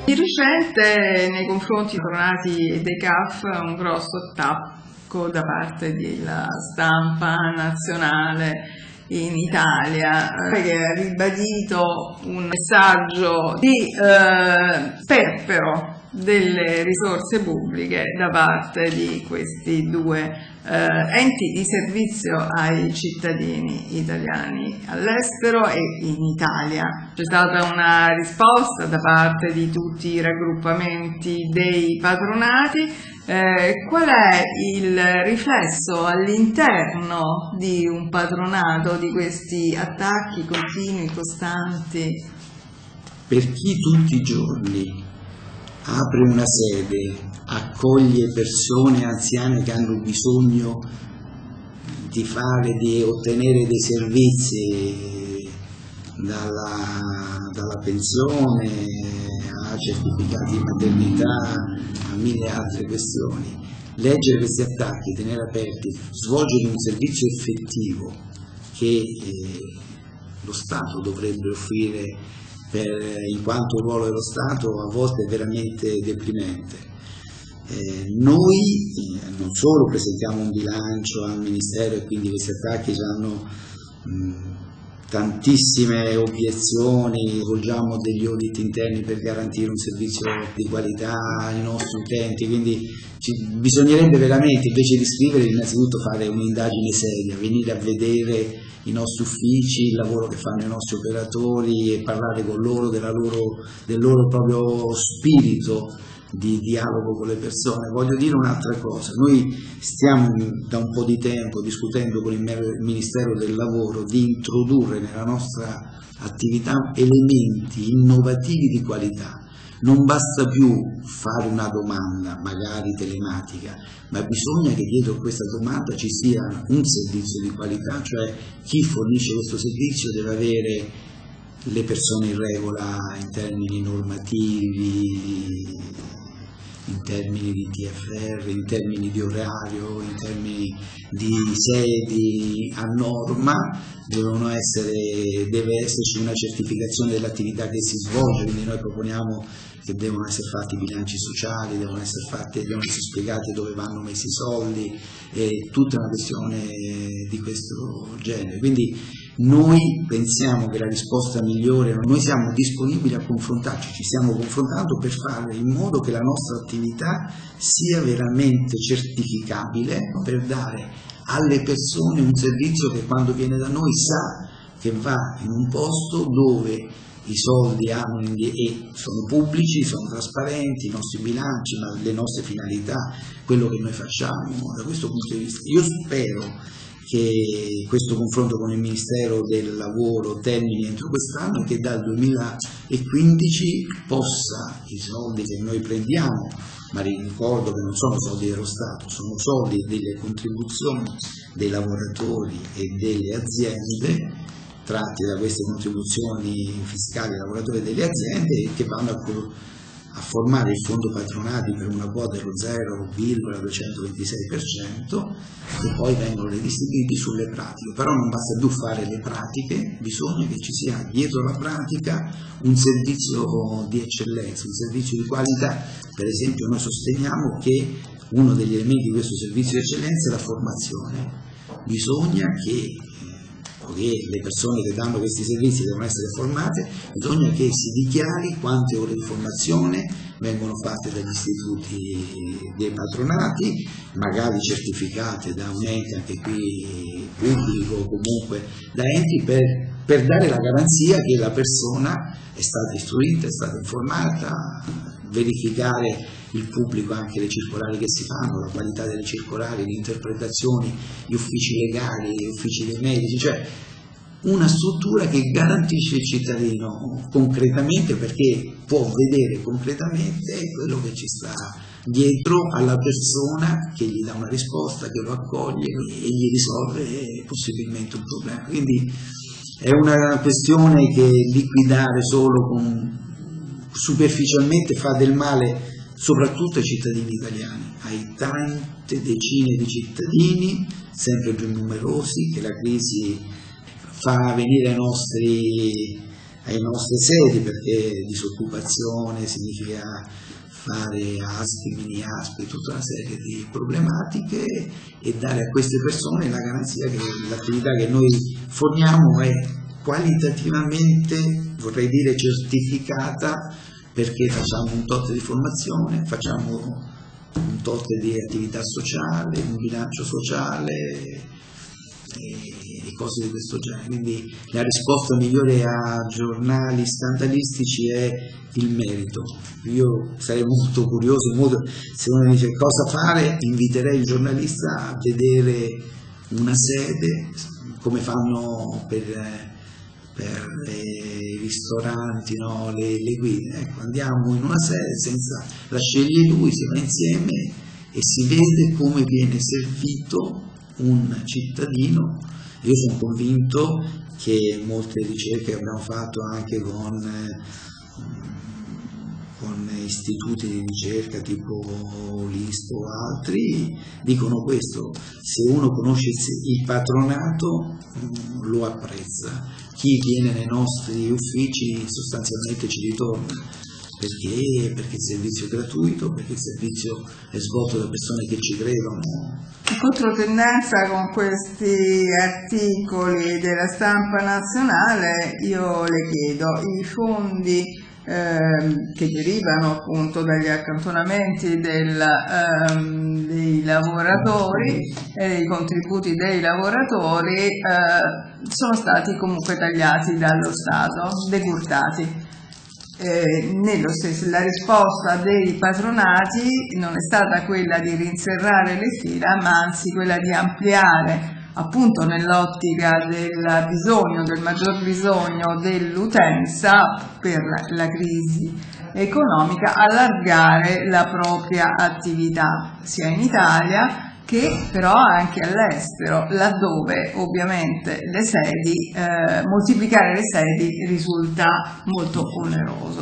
Di recente nei confronti dei patronati e dei CAF un grosso attacco da parte della stampa nazionale in Italia, che ha ribadito un messaggio di sperpero delle risorse pubbliche da parte di questi due enti di servizio ai cittadini italiani all'estero e in Italia. C'è stata una risposta da parte di tutti i raggruppamenti dei patronati. Qual è il riflesso all'interno di un patronato di questi attacchi continui, costanti? Per chi tutti i giorni apre una sede, accoglie persone anziane che hanno bisogno di ottenere dei servizi, dalla pensione a certificati di maternità a mille altre questioni. Leggere questi attacchi, tenere aperti, svolgere un servizio effettivo che lo Stato dovrebbe offrire in quanto il ruolo dello Stato a volte è veramente deprimente. Noi non solo presentiamo un bilancio al Ministero e quindi questi attacchi hanno tantissime obiezioni, svolgiamo degli audit interni per garantire un servizio di qualità ai nostri utenti, quindi bisognerebbe veramente, invece di scrivere, innanzitutto fare un'indagine seria, venire a vedere i nostri uffici, il lavoro che fanno i nostri operatori e parlare con loro del loro proprio spirito di dialogo con le persone. Voglio dire un'altra cosa, noi stiamo da un po' di tempo discutendo con il Ministero del Lavoro di introdurre nella nostra attività elementi innovativi di qualità. Non basta più fare una domanda, magari telematica, ma bisogna che dietro questa domanda ci sia un servizio di qualità, cioè chi fornisce questo servizio deve avere le persone in regola in termini normativi, in termini di TFR, in termini di orario, in termini di sedi a norma, deve esserci una certificazione dell'attività che si svolge, quindi noi proponiamo che devono essere fatti i bilanci sociali, devono essere spiegati dove vanno messi i soldi, e tutta una questione di questo genere. Quindi noi pensiamo che la risposta migliore, noi siamo disponibili a confrontarci, ci stiamo confrontando per fare in modo che la nostra attività sia veramente certificabile, per dare alle persone un servizio che quando viene da noi sa che va in un posto dove i soldi sono pubblici, sono trasparenti, i nostri bilanci, le nostre finalità, quello che noi facciamo da questo punto di vista. Io spero che questo confronto con il Ministero del Lavoro termini entro quest'anno e che dal 2015 i soldi che noi prendiamo, ma ricordo che non sono soldi dello Stato, sono soldi delle contribuzioni dei lavoratori e delle aziende, tratti da queste contribuzioni fiscali ai lavoratori e delle aziende, che vanno a formare il fondo patronati per una quota dello 0,226% e poi vengono redistribuiti sulle pratiche. Però non basta più fare le pratiche, bisogna che ci sia dietro la pratica un servizio di eccellenza, un servizio di qualità. Per esempio noi sosteniamo che uno degli elementi di questo servizio di eccellenza è la formazione. Bisogna che le persone che danno questi servizi devono essere formate, bisogna che si dichiari quante ore di formazione vengono fatte dagli istituti dei patronati, magari certificate da un ente anche qui pubblico o comunque da enti, per dare la garanzia che la persona è stata istruita, è stata informata, verificare il pubblico anche le circolari che si fanno, la qualità delle circolari, le interpretazioni, gli uffici legali, gli uffici dei medici, cioè una struttura che garantisce il cittadino concretamente, perché può vedere concretamente quello che ci sta dietro alla persona, che gli dà una risposta, che lo accoglie e gli risolve possibilmente un problema. Quindi è una questione che liquidare solo superficialmente fa del male soprattutto ai cittadini italiani, ai tante decine di cittadini sempre più numerosi che la crisi fa venire ai alle nostre sedi, perché disoccupazione significa fare ASPI, mini ASPI, tutta una serie di problematiche, e dare a queste persone la garanzia che l'attività che noi forniamo è qualitativamente, vorrei dire, certificata, perché facciamo un tot di formazione, facciamo un tot di attività sociale, un bilancio sociale e cose di questo genere. Quindi la risposta migliore a giornali stantalistici è il merito. Io sarei molto curioso, se uno mi dice cosa fare, inviterei il giornalista a vedere una sede, come fanno per i ristoranti, no? le guide. Ecco, andiamo in una sede, la sceglie lui, si va insieme e si vede come viene servito un cittadino. Io sono convinto che molte ricerche che abbiamo fatto anche con istituti di ricerca tipo l'ISPO o altri dicono questo: se uno conosce il patronato lo apprezza, chi viene nei nostri uffici sostanzialmente ci ritorna, perché il servizio è gratuito, perché il servizio è svolto da persone che ci credono. In controtendenza con questi articoli della stampa nazionale, io le chiedo, i fondi che derivano appunto dagli accantonamenti dei lavoratori e dei contributi dei lavoratori sono stati comunque tagliati dallo Stato, decurtati. Nello stesso, la risposta dei patronati non è stata quella di rinserrare le fila, ma anzi quella di ampliare, appunto nell'ottica del maggior bisogno dell'utenza per la crisi economica, allargare la propria attività sia in Italia che però anche all'estero, laddove ovviamente le sedi, moltiplicare le sedi risulta molto oneroso.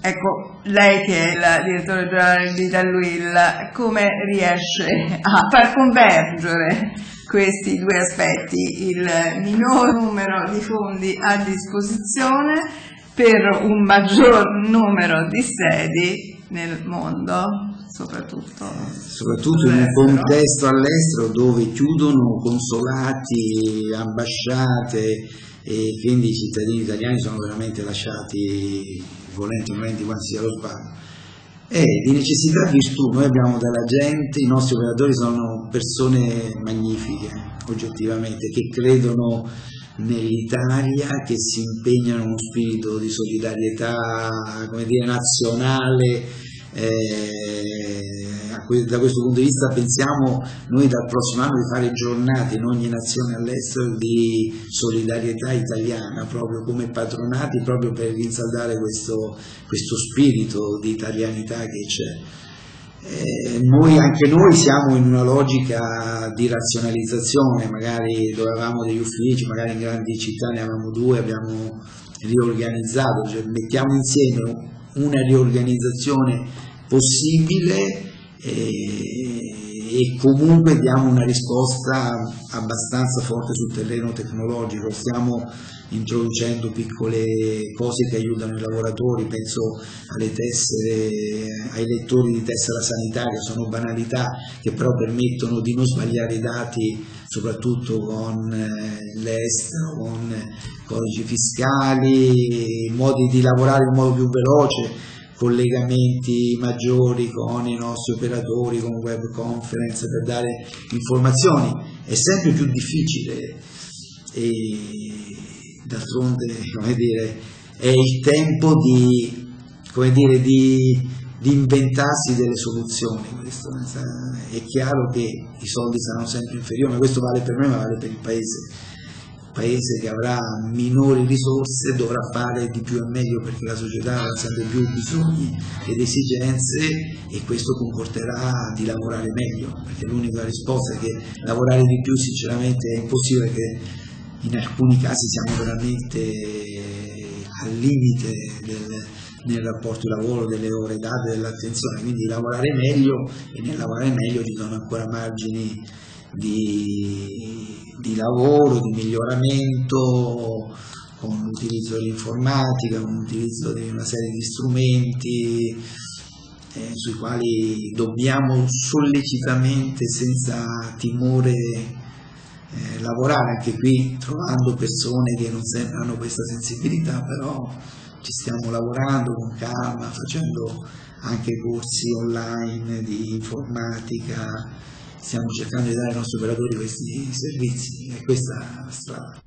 Ecco, lei che è la direttore generale di Italwil, come riesce a far convergere questi due aspetti, il minor numero di fondi a disposizione per un maggior numero di sedi nel mondo? Soprattutto in un contesto all'estero dove chiudono consolati, ambasciate, e quindi i cittadini italiani sono veramente lasciati volenti o nolenti quando sia lo sbaglio. Di necessità virtù, noi abbiamo della gente, i nostri operatori sono persone magnifiche, oggettivamente, che credono nell'Italia, che si impegnano in uno spirito di solidarietà, come dire, nazionale. Da questo punto di vista pensiamo noi dal prossimo anno di fare giornate in ogni nazione all'estero di solidarietà italiana, proprio come patronati, proprio per rinsaldare questo spirito di italianità che c'è. Anche noi siamo in una logica di razionalizzazione, magari dove avevamo degli uffici, magari in grandi città ne avevamo 2, abbiamo riorganizzato, cioè mettiamo insieme una riorganizzazione possibile e comunque diamo una risposta abbastanza forte sul terreno tecnologico. Stiamo introducendo piccole cose che aiutano i lavoratori, penso alle tessere, ai lettori di tessera sanitaria, sono banalità che però permettono di non sbagliare i dati, soprattutto con l'estero, con codici fiscali, modi di lavorare in modo più veloce, collegamenti maggiori con i nostri operatori, con web conference per dare informazioni. È sempre più difficile e d'altronde, come dire, è il tempo di inventarsi delle soluzioni. Questo è chiaro che i soldi saranno sempre inferiori, ma questo vale per me, ma vale per il paese. Il paese che avrà minori risorse dovrà fare di più e meglio, perché la società avrà sempre più bisogni ed esigenze, e questo comporterà di lavorare meglio, perché l'unica risposta è che lavorare di più sinceramente è impossibile, perché in alcuni casi siamo veramente al limite nel rapporto di lavoro, delle ore date, dell'attenzione, quindi lavorare meglio, e nel lavorare meglio ci sono ancora margini di lavoro, di miglioramento, con utilizzo dell'informatica, un utilizzo di una serie di strumenti sui quali dobbiamo sollecitamente, senza timore, lavorare, anche qui trovando persone che non sempre hanno questa sensibilità, però ci stiamo lavorando con calma, facendo anche corsi online di informatica, stiamo cercando di dare ai nostri operatori questi servizi e questa è la strada.